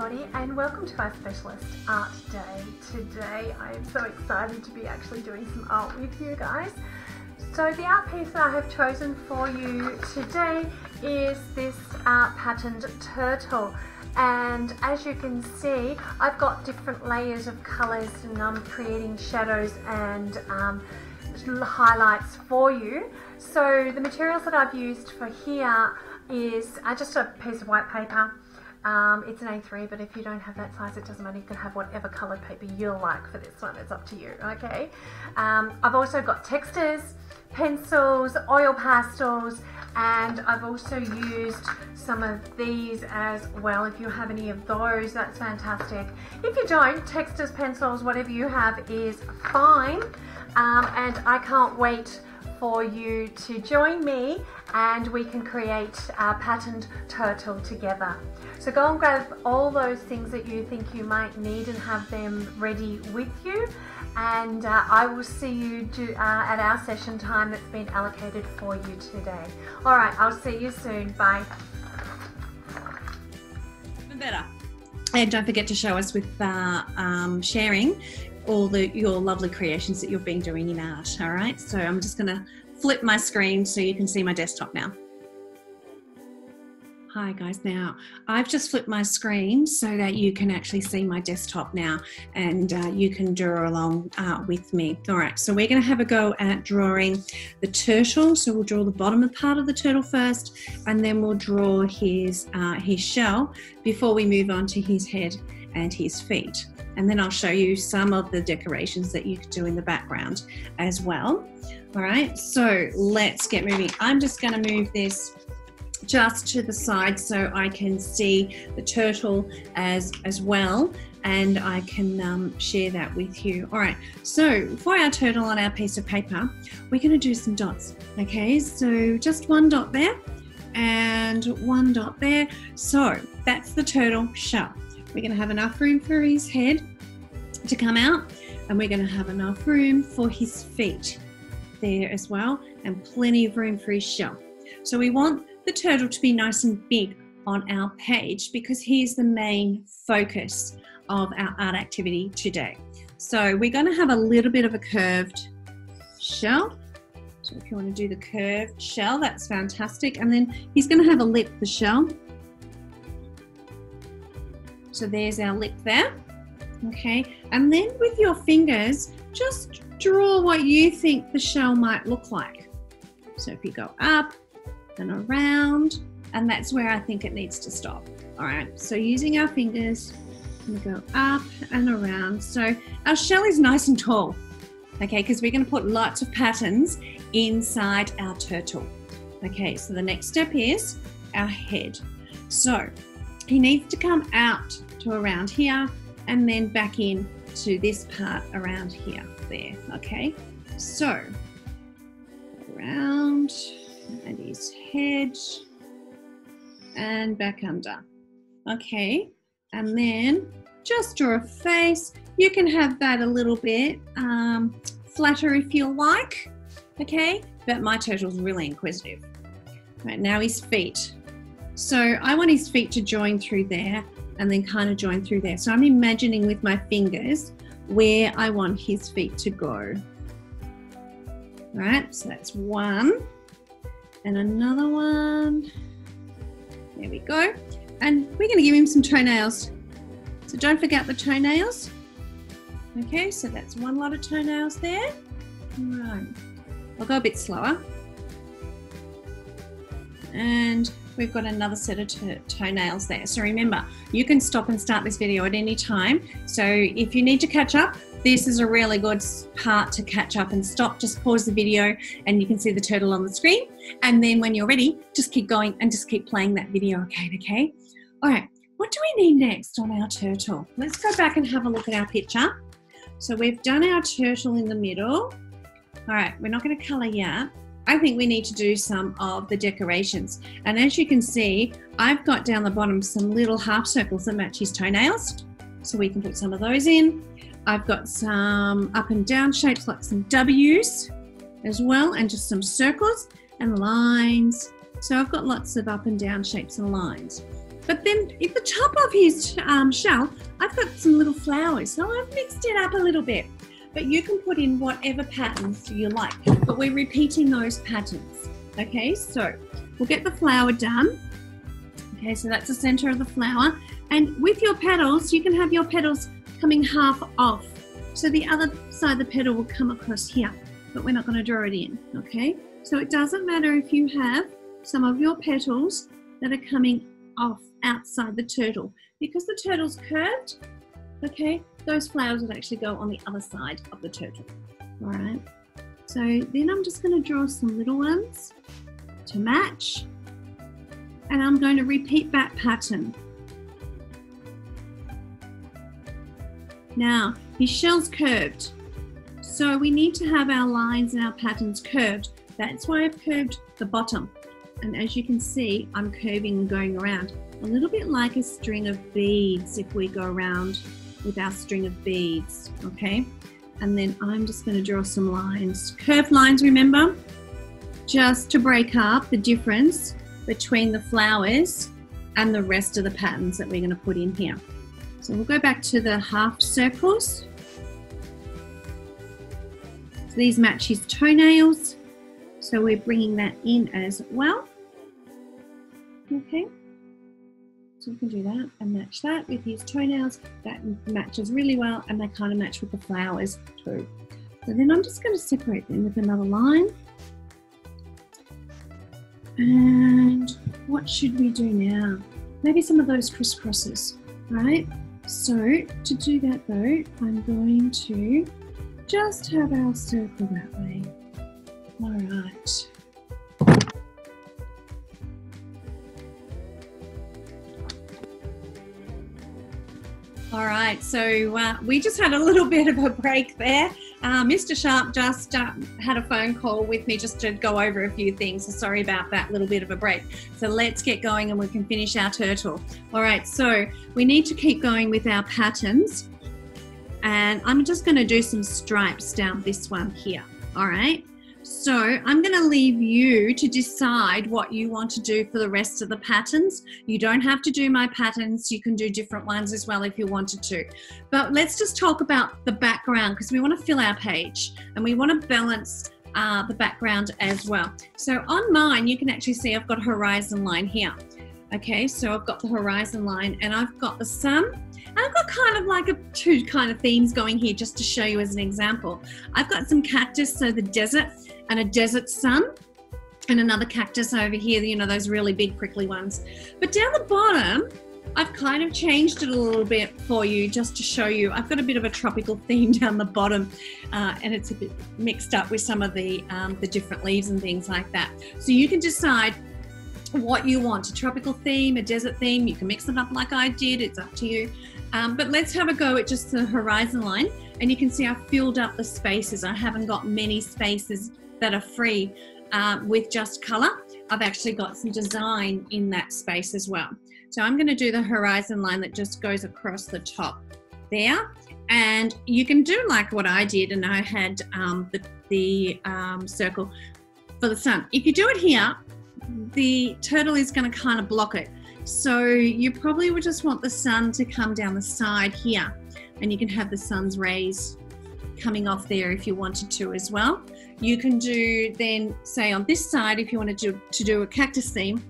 everybody, and welcome to our Specialist Art Day. Today I am so excited to be actually doing some art with you guys. So the art piece that I have chosen for you today is this patterned turtle, and as you can see I've got different layers of colours and I'm creating shadows and highlights for you. So the materials that I've used for here is just a piece of white paper. It's an A3, but if you don't have that size, it doesn't matter. You can have whatever coloured paper you like for this one. It's up to you, okay? I've also got textures, pencils, oil pastels, and I've also used some of these as well. If you have any of those, that's fantastic. If you don't, textures, pencils, whatever you have is fine. And I can't wait for you to join me and we can create a patterned turtle together. So go and grab all those things that you think you might need and have them ready with you, and I will see you at our session time that's been allocated for you today. Alright, I'll see you soon. Bye. Better. And don't forget to show us with sharing all your lovely creations that you've been doing in art. All right, so I'm just going to flip my screen so you can see my desktop now. Hi guys, now I've just flipped my screen so that you can actually see my desktop now, and you can draw along with me. All right, so we're going to have a go at drawing the turtle. So we'll draw the bottom part of the turtle first, and then we'll draw his shell before we move on to his head and his feet. And then I'll show you some of the decorations that you could do in the background as well. All right, so let's get moving. I'm just going to move this just to the side so I can see the turtle as well, and I can share that with you. All right, so for our turtle on our piece of paper, we're going to do some dots. Okay, so just one dot there and one dot there. So that's the turtle shell. We're going to have enough room for his head to come out, and we're going to have enough room for his feet there as well, and plenty of room for his shell. So we want the turtle to be nice and big on our page because he's the main focus of our art activity today. So we're going to have a little bit of a curved shell. So if you want to do the curved shell, that's fantastic. And then he's going to have a lip, the shell. So there's our lip there. Okay, and then with your fingers, just draw what you think the shell might look like. So if you go up and around, and that's where I think it needs to stop. All right, so using our fingers, we go up and around. So our shell is nice and tall, okay, because we're going to put lots of patterns inside our turtle. Okay, so the next step is our head. So he needs to come out to around here and then back in to this part around here, there, okay? So around, and his head, and back under. Okay, and then just draw a face. You can have that a little bit flatter if you like, okay? But my turtle's really inquisitive. Right, now his feet. So I want his feet to join through there and then kind of join through there. So I'm imagining with my fingers where I want his feet to go. Right, so that's one. And another one. There we go. And we're going to give him some toenails. So don't forget the toenails. Okay, so that's one lot of toenails there. Right. I'll go a bit slower. And we've got another set of toenails there. So remember, you can stop and start this video at any time. So if you need to catch up, this is a really good part to catch up and stop. Just pause the video and you can see the turtle on the screen. And then when you're ready, just keep going and just keep playing that video again, okay? All right, what do we need next on our turtle? Let's go back and have a look at our picture. So we've done our turtle in the middle. All right, we're not going to color yet. I think we need to do some of the decorations. And as you can see, I've got down the bottom some little half circles that match his toenails. So we can put some of those in. I've got some up and down shapes like some W's as well, and just some circles and lines. So I've got lots of up and down shapes and lines. But then at the top of his shell, I've got some little flowers. So I've mixed it up a little bit. But you can put in whatever patterns you like. But we're repeating those patterns. Okay, so we'll get the flower done. Okay, so that's the center of the flower. And with your petals, you can have your petals coming half off. So the other side of the petal will come across here, but we're not going to draw it in, okay? So it doesn't matter if you have some of your petals that are coming off outside the turtle. Because the turtle's curved, okay, those flowers would actually go on the other side of the turtle, all right? So then I'm just going to draw some little ones to match. And I'm going to repeat that pattern. Now, his shell's curved, so we need to have our lines and our patterns curved. That's why I've curved the bottom. And as you can see, I'm curving and going around. A little bit like a string of beads if we go around with our string of beads, okay? And then I'm just going to draw some lines. Curved lines, remember? Just to break up the difference between the flowers and the rest of the patterns that we're going to put in here. So we'll go back to the half circles. So these match his toenails. So we're bringing that in as well. Okay. So we can do that and match that with his toenails. That matches really well, and they kind of match with the flowers too. So then I'm just going to separate them with another line. And what should we do now? Maybe some of those crisscrosses, right? So to do that though, I'm going to just have our circle that way. All right. All right, so we just had a little bit of a break there. Mr. Sharp just had a phone call with me just to go over a few things. So sorry about that little bit of a break. So let's get going and we can finish our turtle. All right, so we need to keep going with our patterns. And I'm just going to do some stripes down this one here. All right. So I'm going to leave you to decide what you want to do for the rest of the patterns. You don't have to do my patterns. You can do different ones as well if you wanted to. But let's just talk about the background because we want to fill our page and we want to balance the background as well. So on mine, you can actually see I've got a horizon line here. Okay, so I've got the horizon line and I've got the sun. And I've got kind of like two kind of themes going here just to show you as an example. I've got some cactus, so the desert and a desert sun, and another cactus over here, you know, those really big prickly ones. But down the bottom, I've kind of changed it a little bit for you just to show you. I've got a bit of a tropical theme down the bottom and it's a bit mixed up with some of the different leaves and things like that. So you can decide what you want, a tropical theme, a desert theme. You can mix them up like I did, it's up to you. But let's have a go at just the horizon line. And you can see I've filled up the spaces. I haven't got many spaces that are free with just color. I've actually got some design in that space as well. So I'm going to do the horizon line that just goes across the top there. And you can do like what I did, and I had the circle for the sun. If you do it here, the turtle is going to kind of block it. So you probably would just want the sun to come down the side here, and you can have the sun's rays coming off there if you wanted to as well. You can do then, say on this side, if you wanted to do a cactus theme,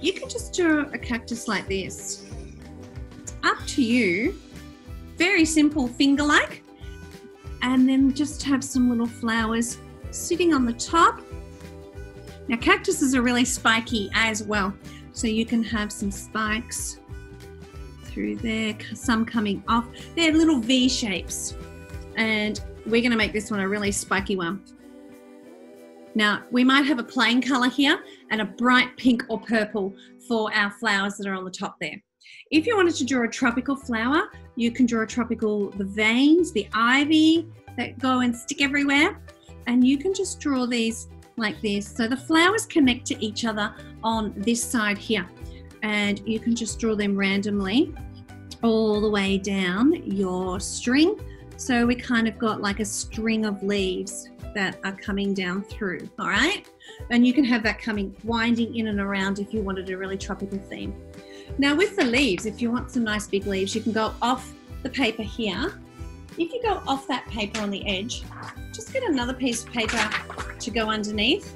you can just do a cactus like this. It's up to you. Very simple, finger-like. And then just have some little flowers sitting on the top. Now cactuses are really spiky as well. So you can have some spikes through there, some coming off. They're little V shapes. And we're going to make this one a really spiky one. Now, we might have a plain color here and a bright pink or purple for our flowers that are on the top there. If you wanted to draw a tropical flower, you can draw the veins, the ivy that go and stick everywhere. And you can just draw these like this. So the flowers connect to each other on this side here. And you can just draw them randomly all the way down your string. So we kind of got like a string of leaves that are coming down through, all right? And you can have that coming, winding in and around if you wanted a really tropical theme. Now with the leaves, if you want some nice big leaves, you can go off the paper here. If you go off that paper on the edge, just get another piece of paper to go underneath,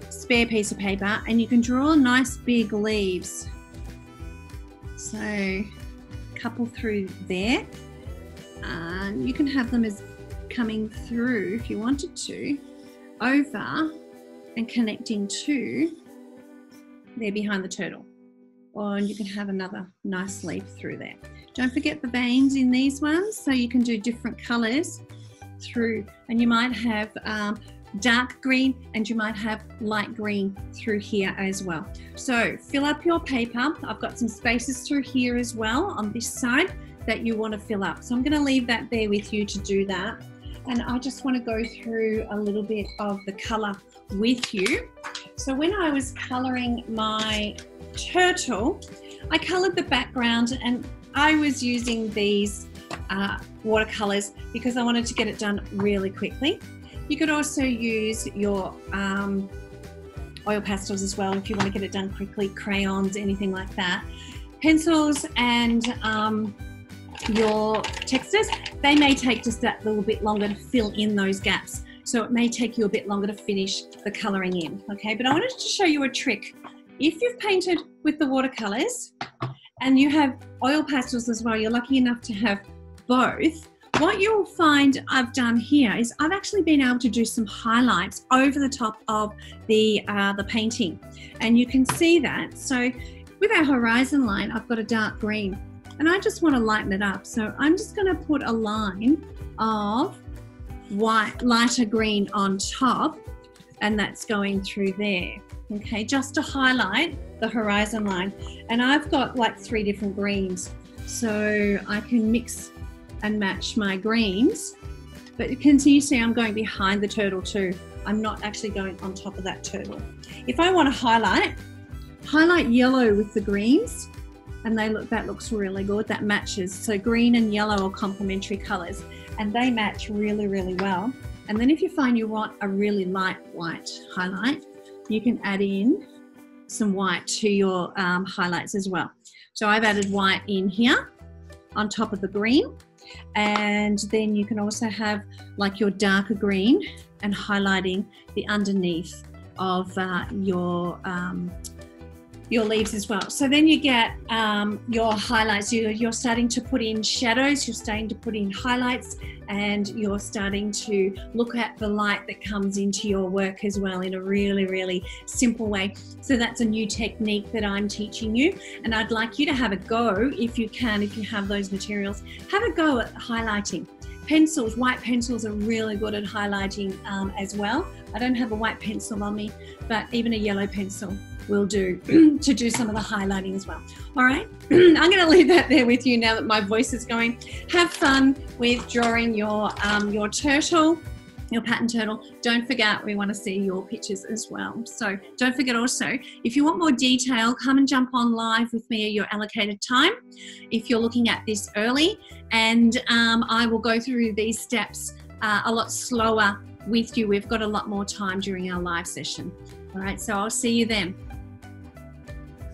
spare piece of paper, and you can draw nice big leaves. So a couple through there, and you can have them as coming through, if you wanted to, over and connecting to there behind the turtle. Or you can have another nice leaf through there. Don't forget the veins in these ones, so you can do different colors through, and you might have dark green and you might have light green through here as well. So fill up your paper. I've got some spaces through here as well on this side that you want to fill up. So I'm going to leave that there with you to do that. And I just want to go through a little bit of the color with you. So when I was coloring my turtle, I colored the background, and I was using these watercolors because I wanted to get it done really quickly. You could also use your oil pastels as well if you want to get it done quickly, crayons, anything like that. Pencils and your textures, they may take just that little bit longer to fill in those gaps. So it may take you a bit longer to finish the colouring in, okay? But I wanted to show you a trick. If you've painted with the watercolours and you have oil pastels as well, you're lucky enough to have both, what you'll find I've done here is I've actually been able to do some highlights over the top of the painting. And you can see that. So with our horizon line, I've got a dark green and I just want to lighten it up. So I'm just going to put a line of white, lighter green on top, and that's going through there. Okay, just to highlight the horizon line. And I've got like 3 different greens, so I can mix and match my greens. But you can see I'm going behind the turtle too. I'm not actually going on top of that turtle. If I want to highlight yellow with the greens, and that looks really good. That matches. So green and yellow are complementary colors, and they match really, really well. And then if you find you want a really light white highlight, you can add in some white to your highlights as well. So I've added white in here on top of the green, and then you can also have like your darker green and highlighting the underneath of your leaves as well. So then you get your highlights. You're starting to put in shadows, you're starting to put in highlights, and you're starting to look at the light that comes into your work as well in a really, really simple way. So that's a new technique that I'm teaching you, and I'd like you to have a go if you can, if you have those materials, have a go at highlighting. Pencils, white pencils are really good at highlighting as well. I don't have a white pencil on me, but even a yellow pencil will do to do some of the highlighting as well. All right, I'm going to leave that there with you now that my voice is going. Have fun with drawing your turtle, your pattern turtle. Don't forget, we want to see your pictures as well. So don't forget also, if you want more detail, come and jump on live with me at your allocated time if you're looking at this early, and I will go through these steps a lot slower with you. We've got a lot more time during our live session. All right, so I'll see you then.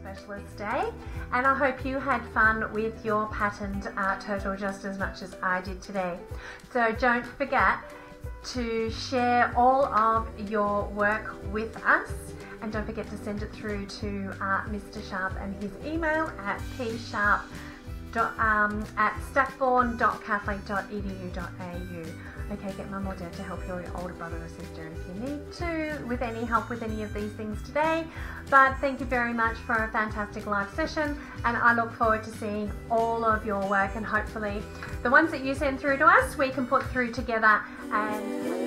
Specialist Day, and I hope you had fun with your patterned turtle just as much as I did today. So don't forget to share all of your work with us, and don't forget to send it through to Mr. Sharp and his email at psharp@stackborn.catholic.edu.au. Okay, get mum or dad to help your older brother or sister if you need to with any help with any of these things today. But thank you very much for a fantastic live session, and I look forward to seeing all of your work, and hopefully the ones that you send through to us we can put through together and